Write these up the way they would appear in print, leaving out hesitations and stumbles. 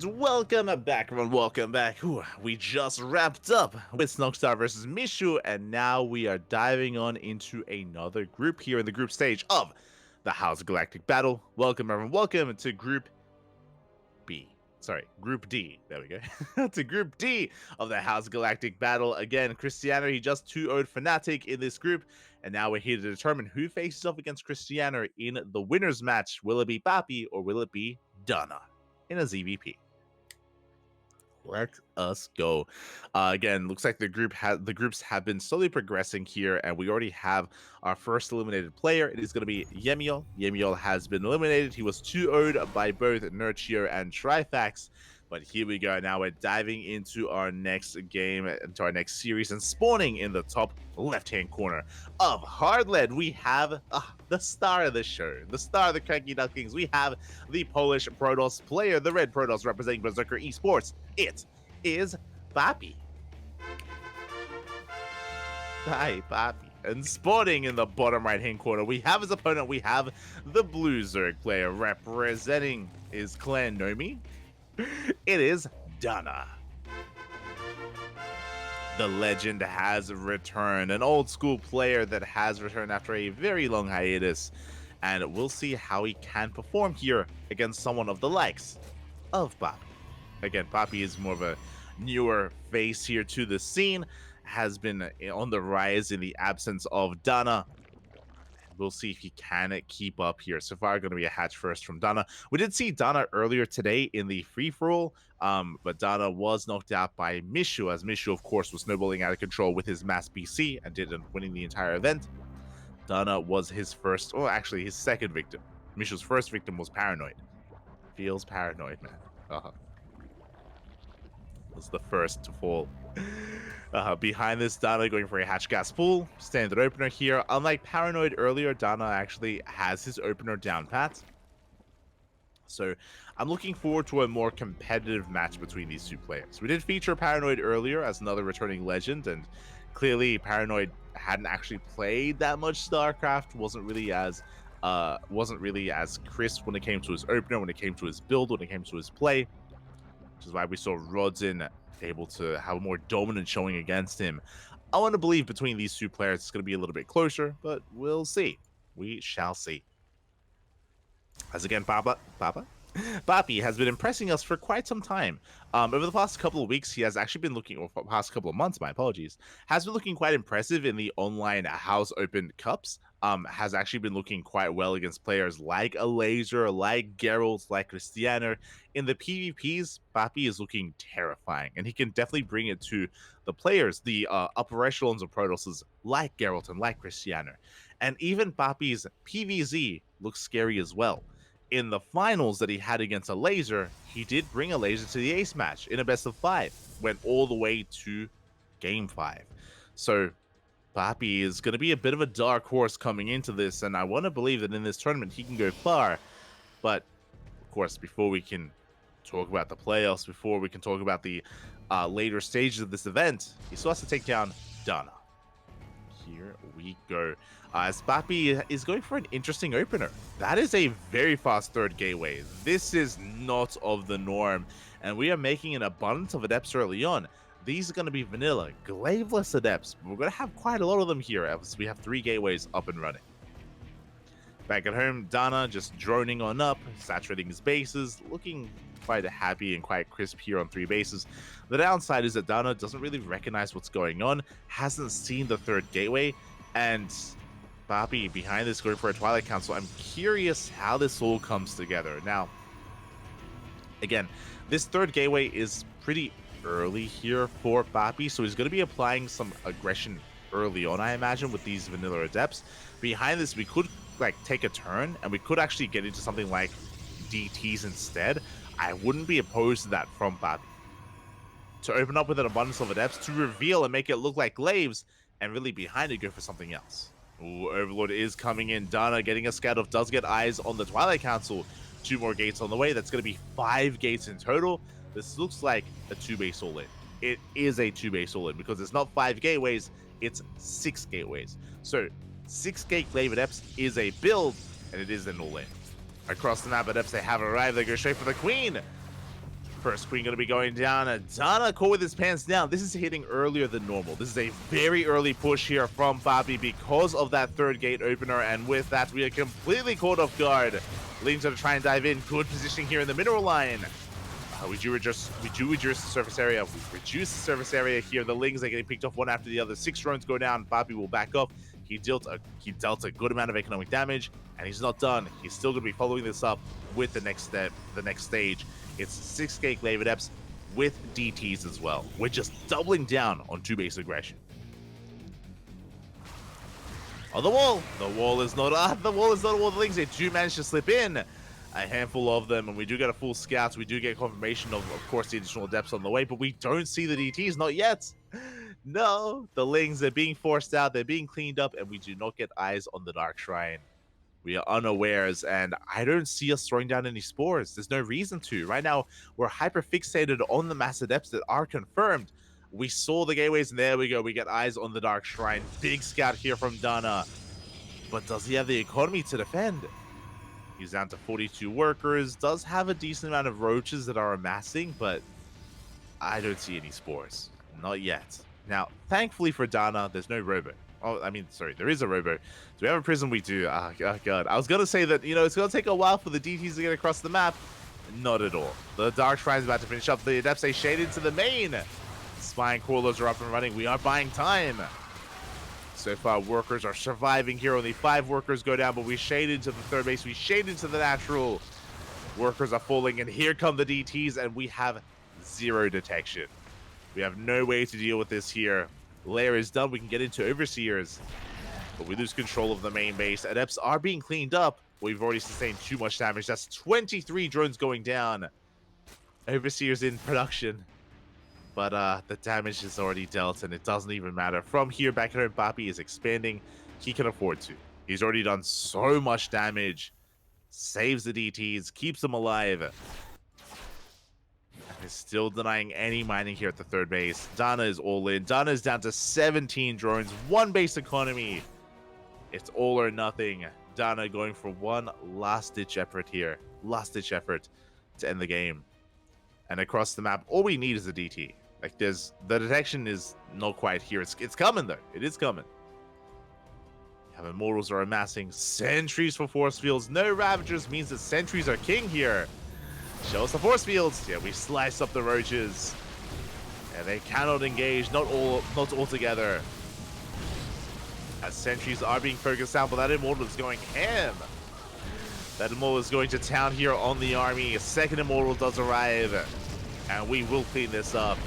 And welcome back, everyone. Welcome back. We just wrapped up with Snogstar versus Mishu, and now we are diving on into another group here in the group stage of the House Galactic Battle. Welcome, everyone. Welcome to Group B. Sorry, Group D. There we go. To Group D of the House Galactic Battle. Again, Cristiano, he just 2-0'd Fnatic in this group, and now we're here to determine who faces off against Cristiano in the winner's match. Will it be PAPI or will it be DaNa in a ZVP? Let us go. Again, looks like the groups have been slowly progressing here, and we already have our first eliminated player. It is going to be Yemiel. Yemiel has been eliminated. He was 2-0'd by both Nurture and Trifax. But here we go. Now we're diving into our next game, into our next series, and spawning in the top left-hand corner of Hardlead, we have the star of the show, the star of the CranKy Ducklings. We have the Polish Protoss player, the red Protoss representing Berserker Esports. It is PAPI. Hi, PAPI. And spawning in the bottom right-hand corner, we have his opponent. We have the blue Zerg player representing his clan Nomi. It is DaNa. The legend has returned, an old school player that has returned after a very long hiatus, and we'll see how he can perform here against someone of the likes of PAPI. Again, PAPI is more of a newer face here to the scene, has been on the rise in the absence of DaNa. We'll see if he can keep up here. So far, going to be a hatch first from DaNa. We did see DaNa earlier today in the free-for-all, but DaNa was knocked out by Mishu, as Mishu, of course, was snowballing out of control with his mass BC and didn't winning the entire event. DaNa was his first, or actually his second victim. Mishu's first victim was Paranoid. Feels paranoid, man. Was the first to fall. Behind this, DaNa going for a hatch gas pool, standard opener here. Unlike Paranoid earlier, DaNa actually has his opener down pat. So I'm looking forward to a more competitive match between these two players. We did feature Paranoid earlier as another returning legend, and clearly Paranoid hadn't actually played that much StarCraft, wasn't really as crisp when it came to his opener, when it came to his build, when it came to his play, which is why we saw Rodzen able to have a more dominant showing against him. I want to believe between these two players it's going to be a little bit closer, but we'll see. We shall see. As again, PAPI has been impressing us for quite some time. Over the past couple of weeks, he has actually been looking, or past couple of months, my apologies, has been looking quite impressive in the online House Open Cups. Has actually been looking quite well against players like a Laser, like Geralt, like Cristiano. In the PvPs, PAPI is looking terrifying, and he can definitely bring it to the players, the upper echelons of Protosses, like Geralt and like Cristiano. And even PAPI's PvZ looks scary as well. In the finals that he had against a Laser, he did bring a Laser to the ace match in a best of 5. Went all the way to game 5. So PAPI is going to be a bit of a dark horse coming into this, and I want to believe that in this tournament he can go far. But of course, before we can talk about the playoffs, before we can talk about the later stages of this event, he still has to take down DaNa. Here we go. As PAPI is going for an interesting opener. That is a very fast third gateway. This is not of the norm, and we are making an abundance of adepts early on. These are going to be vanilla, glaveless adepts. We're going to have quite a lot of them here as we have 3 gateways up and running. Back at home, DaNa just droning on up, saturating his bases, looking quite happy and quite crisp here on 3 bases. The downside is that DaNa doesn't really recognize what's going on, hasn't seen the third gateway, and PAPI behind this going for a Twilight Council. I'm curious how this all comes together. Now, again, this third gateway is pretty early here for PAPI, so he's going to be applying some aggression early on, I imagine, with these vanilla adepts. Behind this, we could take a turn, and we could actually get into something like DTs instead. I wouldn't be opposed to that from PAPI. To open up with an abundance of adepts, to reveal and make it look like glaives, and really behind it go for something else. Ooh, Overlord is coming in. DaNa getting a scout off, does get eyes on the Twilight Council. 2 more gates on the way. That's going to be 5 gates in total. This looks like a 2-base all-in. It is a 2-base all-in because it's not 5 gateways, it's 6 gateways. So 6 gate glaive adepts is a build, and it is an all-in. Across the map, adepts, they have arrived. They go straight for the Queen. First queen going to be going down. DaNa caught with his pants down. This is hitting earlier than normal. This is a very early push here from PAPI because of that third gate opener. And with that, we are completely caught off guard. Lean's going to try and dive in. Good positioning here in the mineral line. We do reduce the surface area. We reduce the surface area here. The Lings are getting picked off one after the other. 6 drones go down. PAPI will back up. He dealt a good amount of economic damage, and he's not done. He's still going to be following this up with the next step, the next stage. It's 6 gate glaive adepts with DTs as well. We're just doubling down on 2-base aggression. On the wall. The wall is not a wall. The Lings, they do manage to slip in. A handful of them, and we do get a full scout. We do get confirmation of course, the additional adepts on the way, but we don't see the DTs, not yet. No, the Lings, they're being forced out, they're being cleaned up, and we do not get eyes on the Dark Shrine. We are unawares, and I don't see us throwing down any spores. There's no reason to. Right now, we're hyper fixated on the mass adepts that are confirmed. We saw the gateways, and there we go. We get eyes on the Dark Shrine. Big scout here from DaNa. But does he have the economy to defend? He's down to 42 workers. Does have a decent amount of roaches that are amassing, but I don't see any spores. Not yet. Now, thankfully for DaNa, there's no robo. Oh, I mean, sorry, there is a robo. Do we have a prism? We do. Oh, God. I was going to say that, it's going to take a while for the DTs to get across the map. Not at all. The Dark Shrine's about to finish up. The Adepts, they shade into the main. Spine crawlers are up and running. We are buying time. So far, workers are surviving here. Only 5 workers go down, but we shade into the third base. We shade into the natural. Workers are falling, and here come the DTs, and we have 0 detection. We have no way to deal with this here. Lair is done. We can get into Overseers, but we lose control of the main base. Adepts are being cleaned up. We've already sustained too much damage. That's 23 drones going down. Overseers in production. But the damage is already dealt, and it doesn't even matter. From here, back at home, PAPI is expanding. He can afford to. He's already done so much damage. Saves the DTs, keeps them alive. And is still denying any mining here at the third base. DaNa is all in. DaNa is down to 17 drones, 1 base economy. It's all or nothing. DaNa going for one last-ditch effort here. Last-ditch effort to end the game. And across the map, all we need is a DT. Like, the detection is not quite here. It's coming, though. It is coming. You have Immortals are amassing. Sentries for force fields. No Ravagers means that Sentries are king here. Show us the force fields. Yeah, we slice up the roaches. And they cannot engage. Not all together. As Sentries are being focused out, but that Immortal is going ham. That Immortal is going to town here on the army. A second Immortal does arrive. And we will clean this up.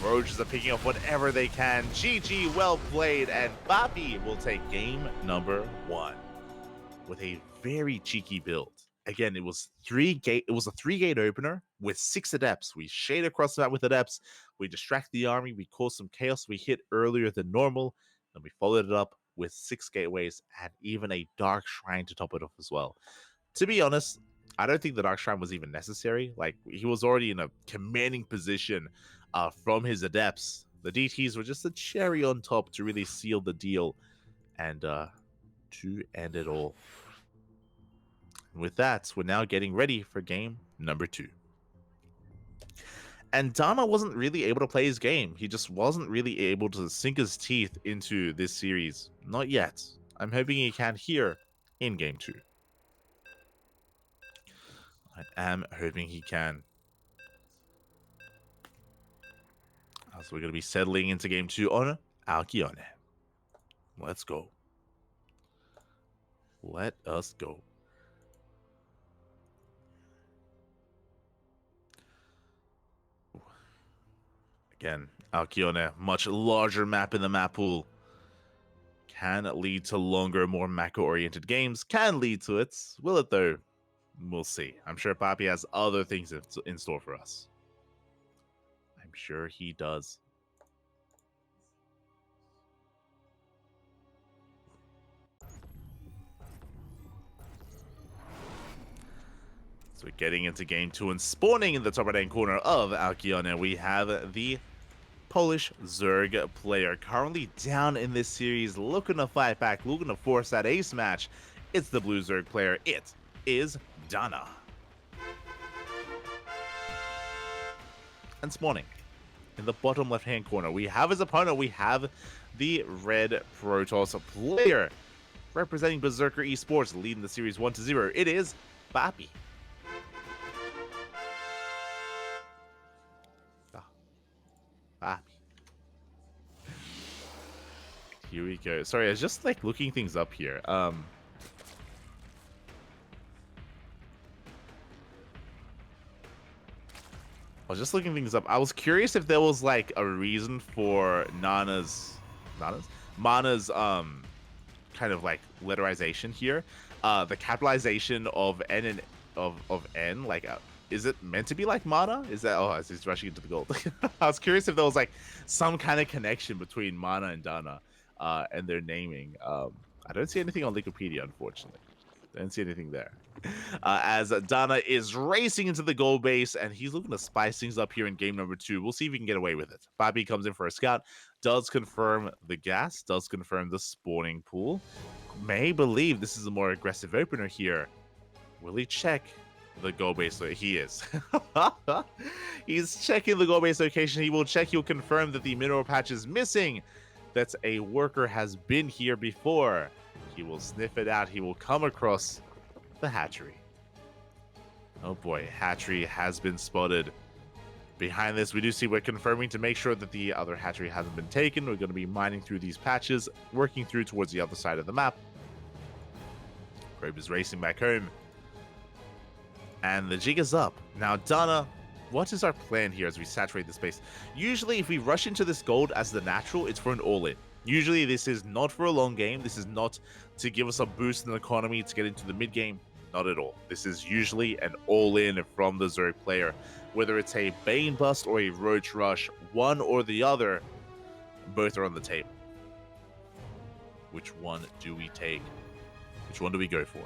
Roaches are picking up whatever they can. GG, well played. And PAPI will take game number 1 with a very cheeky build. Again, it was a 3-gate opener with 6 adepts. We shade across the map with adepts. We distract the army. We cause some chaos. We hit earlier than normal. Then we followed it up with 6 gateways and even a Dark Shrine to top it off as well. To be honest, I don't think the Dark Shrine was even necessary. Like, he was already in a commanding position from his adepts. The DTs were just a cherry on top to really seal the deal and to end it all. With that, we're now getting ready for game number 2. And DaNa wasn't really able to play his game. He just wasn't really able to sink his teeth into this series. Not yet. I'm hoping he can here in game 2. I am hoping he can. So we're going to be settling into game 2 on Alcyone. Let's go. Let us go. Again, Alcyone, much larger map in the map pool. Can lead to longer, more macro-oriented games. Can lead to it. Will it, though? We'll see. I'm sure PAPI has other things in store for us. I'm sure he does. So we're getting into game 2 and spawning in the top right-hand corner of Alcyone. We have the Polish Zerg player currently down in this series, looking to fight back, looking to force that ace match. It's the blue Zerg player. It is DaNa. And spawning in the bottom left-hand corner, we have his opponent. We have the Red Protoss player representing Berserker Esports, leading the series 1-0. It is PAPI. PAPI. Here we go. Sorry, I was just like looking things up here. I was just looking things up. I was curious if there was like a reason for Mana's kind of like letterization here. The capitalization of N and of N, like is it meant to be like Mana? Is that he's rushing into the gold. I was curious if there was like some kind of connection between Mana and DaNa and their naming. I don't see anything on Wikipedia, unfortunately. I don't see anything there. As DaNa is racing into the gold base, and he's looking to spice things up here in game number 2. We'll see if he can get away with it. PAPI comes in for a scout, does confirm the gas, does confirm the spawning pool. May believe this is a more aggressive opener here. Will he check the gold base? He is. He's checking the gold base location. He will check, he'll confirm that the mineral patch is missing, that a worker has been here before. He will sniff it out. He will come across the hatchery. Oh boy, hatchery has been spotted. Behind this, we do see we're confirming to make sure that the other hatchery hasn't been taken. We're going to be mining through these patches, working through towards the other side of the map. Probe is racing back home. And the jig is up. Now, DaNa, what is our plan here as we saturate the space? Usually, if we rush into this gold as the natural, it's for an all-in. Usually, this is not for a long game. This is not to give us a boost in the economy to get into the mid-game. Not at all. This is usually an all-in from the Zerg player. Whether it's a Bane bust or a Roach Rush, one or the other, both are on the table. Which one do we take? Which one do we go for?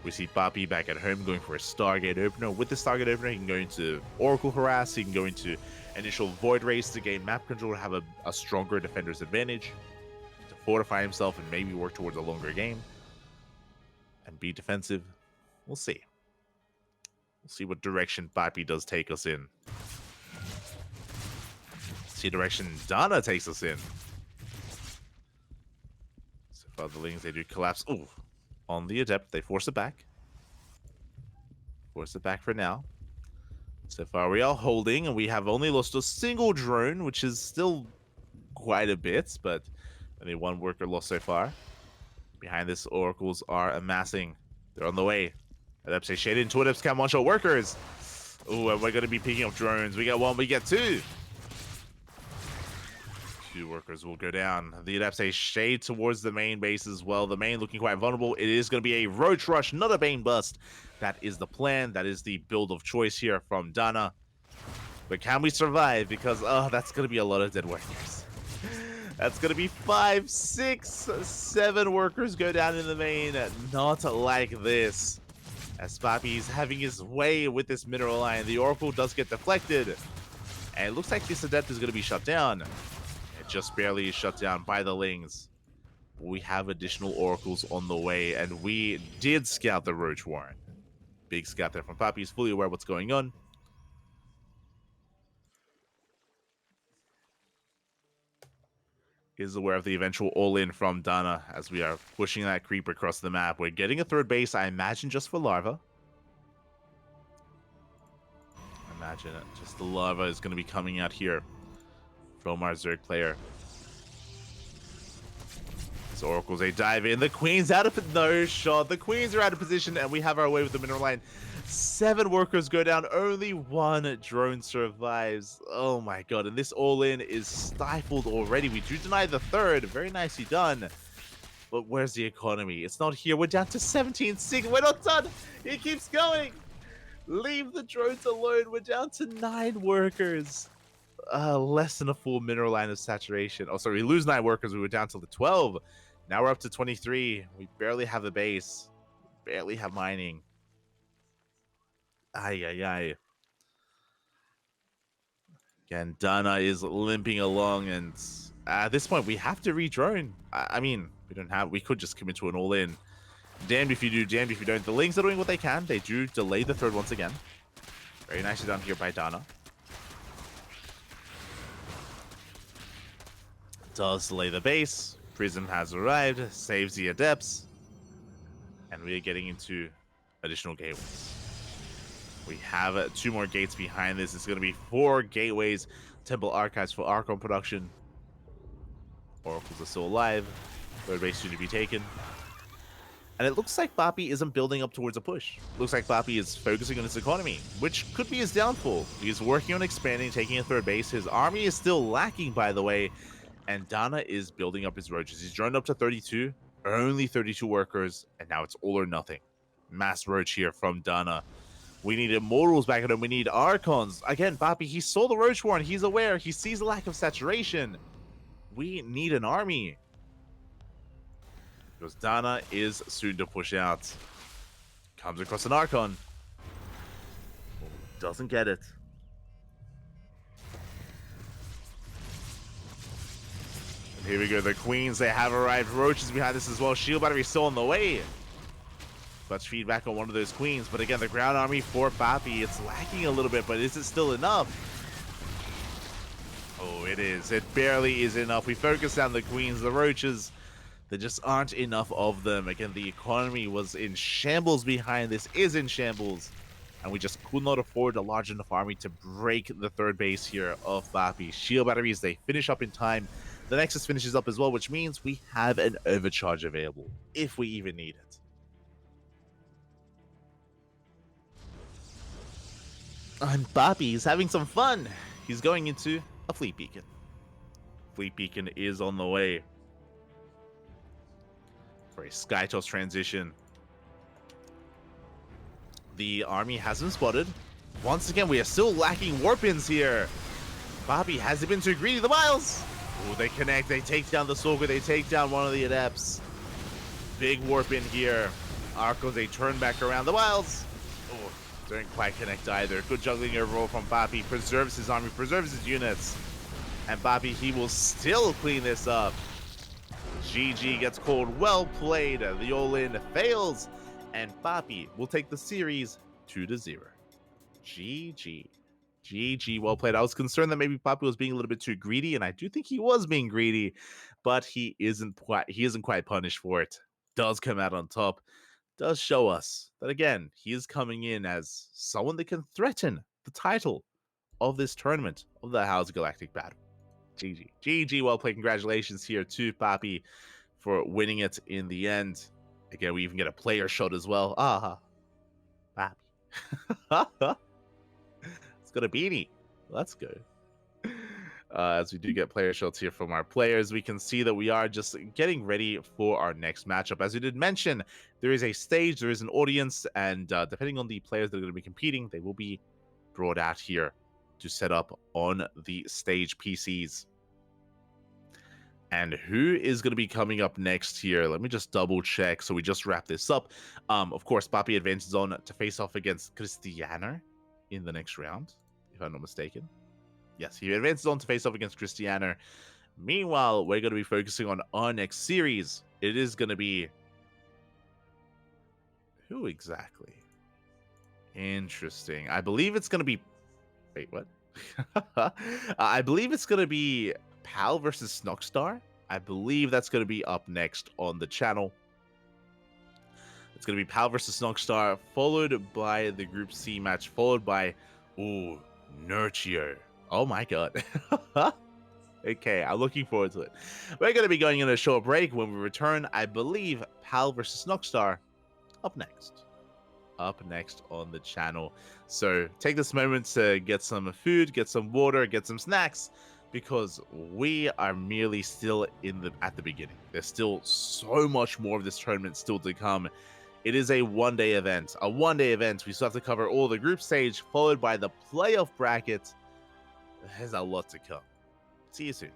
We see PAPI back at home going for a Stargate opener. With the Stargate opener, he can go into Oracle Harass, he can go into initial Void Race to gain map control, to have a stronger defender's advantage, to fortify himself and maybe work towards a longer game, and be defensive. We'll see. We'll see what direction PAPI does take us in. See direction DaNa takes us in. So far, the Lings, they do collapse. Ooh. On the Adept, they force it back. Force it back for now. So far, we are holding, and we have only lost a single drone, which is still quite a bit, but only one worker lost so far. Behind this, Oracles are amassing. They're on the way. Adepts say shade into Adepts can one-shot workers. Ooh, and we're going to be picking up drones. We get one, we get two. Two workers will go down. The Adepts say shade towards the main base as well. The main looking quite vulnerable. It is going to be a Roach Rush, not a Bane Bust. That is the plan. That is the build of choice here from DaNa. But can we survive? Because, that's going to be a lot of dead workers. That's going to be 5, 6, 7 workers go down in the main. Not like this. As PAPI's having his way with this mineral line. The Oracle does get deflected. And it looks like this Adept is going to be shut down. It just barely is shut down by the Lings. We have additional Oracles on the way. And we did scout the Roach Warren. Big scout there from PAPI. He's fully aware of what's going on. Is aware of the eventual all-in from DaNa as we are pushing that creep across the map. We're getting a third base, I imagine, just for Larva. Imagine it. Just the Larva is going to be coming out here from our Zerg player. This Oracles, they dive in. The Queen's out of... No shot. The Queens are out of position, and we have our way with the mineral line. 7 workers go down. Only 1 drone survives. Oh my god. And this all-in is stifled already. We do deny the third. Very nicely done. But where's the economy? It's not here. We're down to 17-6. We're not done. It keeps going. Leave the drones alone. We're down to 9 workers. Less than a full mineral line of saturation. Oh, sorry. We lose 9 workers. We were down to the 12. Now we're up to 23. We barely have the base. Barely have mining. Ay, ay, ay. Again, DaNa is limping along, and at this point, we have to re-drone. I mean, we could just commit to an all-in. Damned if you do, damned if you don't. The Lings are doing what they can. They do delay the third once again. Very nicely done here by DaNa. does delay the base. Prism has arrived, saves the Adepts, and we are getting into additional gateways. We have 2 more gates behind this. It's going to be 4 gateways. Temple Archives for Archon production. Oracles are still alive. Third base soon to be taken. And it looks like PAPI isn't building up towards a push. Looks like PAPI is focusing on his economy, which could be his downfall. He's working on expanding, taking a third base. His army is still lacking, by the way. And DaNa is building up his roaches. He's droned up to 32. Only 32 workers. And now it's all or nothing. Mass roach here from DaNa. We need Immortals back at him. We need Archons. Again, PAPI, he saw the Roach Warren. He's aware. He sees the lack of saturation. We need an army. Because DaNa is soon to push out. Comes across an Archon. Doesn't get it. And here we go. The Queens, they have arrived. Roaches behind this as well. Shield battery still on the way. Let's feedback on one of those Queens. But again, the ground army for PAPI, it's lacking a little bit, but is it still enough? Oh, it is. It barely is enough. We focus on the Queens, the Roaches. There just aren't enough of them. Again, the economy was in shambles behind this, is in shambles. And we just could not afford a large enough army to break the third base here of PAPI. Shield batteries, they finish up in time. The Nexus finishes up as well, which means we have an overcharge available, if we even need it. And PAPI is having some fun. He's going into a Fleet Beacon. Fleet Beacon is on the way for a Skytoss transition. The army has been spotted. Once again, we are still lacking warpins here. PAPI, has it been too greedy? The Miles! Oh, they connect. They take down the Soldier. They take down one of the Adepts. Big warpin here. Archons, they turn back around. The Miles! Oh, don't quite connect either. Good juggling overall from PAPI. Preserves his army, preserves his units. And PAPI, he will still clean this up. GG gets called. Well played. The all-in fails. And PAPI will take the series 2-0. GG. GG, well played. I was concerned that maybe PAPI was being a little bit too greedy, and I do think he was being greedy, but he isn't quite punished for it. Does come out on top. Does show us that, again, he is coming in as someone that can threaten the title of this tournament of the H.4.0.S Galactic Battle. GG. GG, well played. Congratulations here to PAPI for winning it in the end. Again, we even get a player shot as well. Aha. PAPI. It's got a beanie. Let's go. As we do get player shots here from our players, we can see that we are just getting ready for our next matchup. As we did mention, there is a stage, there is an audience, and depending on the players that are going to be competing, they will be brought out here to set up on the stage PCs. And who is going to be coming up next here? Let me just double check. So we just wrap this up. Of course, PAPI advances on to face off against Cristiano in the next round, if I'm not mistaken. Yes, he advances on to face off against Cristiano. Meanwhile, we're going to be focusing on our next series. It is going to be... who exactly? Interesting. I believe it's going to be... wait, what? I believe it's going to be PAL versus Snockstar. I believe that's going to be up next on the channel. It's going to be PAL versus Snockstar, followed by the Group C match, followed by... ooh, Nurture. Oh my god. Okay, I'm looking forward to it. We're going to be going on a short break. When we return, I believe PAL versus Snockstar up next. Up next on the channel. So take this moment to get some food, get some water, get some snacks, because we are merely still at the beginning. There's still so much more of this tournament still to come. It is a one-day event. A one-day event. We still have to cover all the group stage, followed by the playoff bracket. There's a lot to come. See you soon.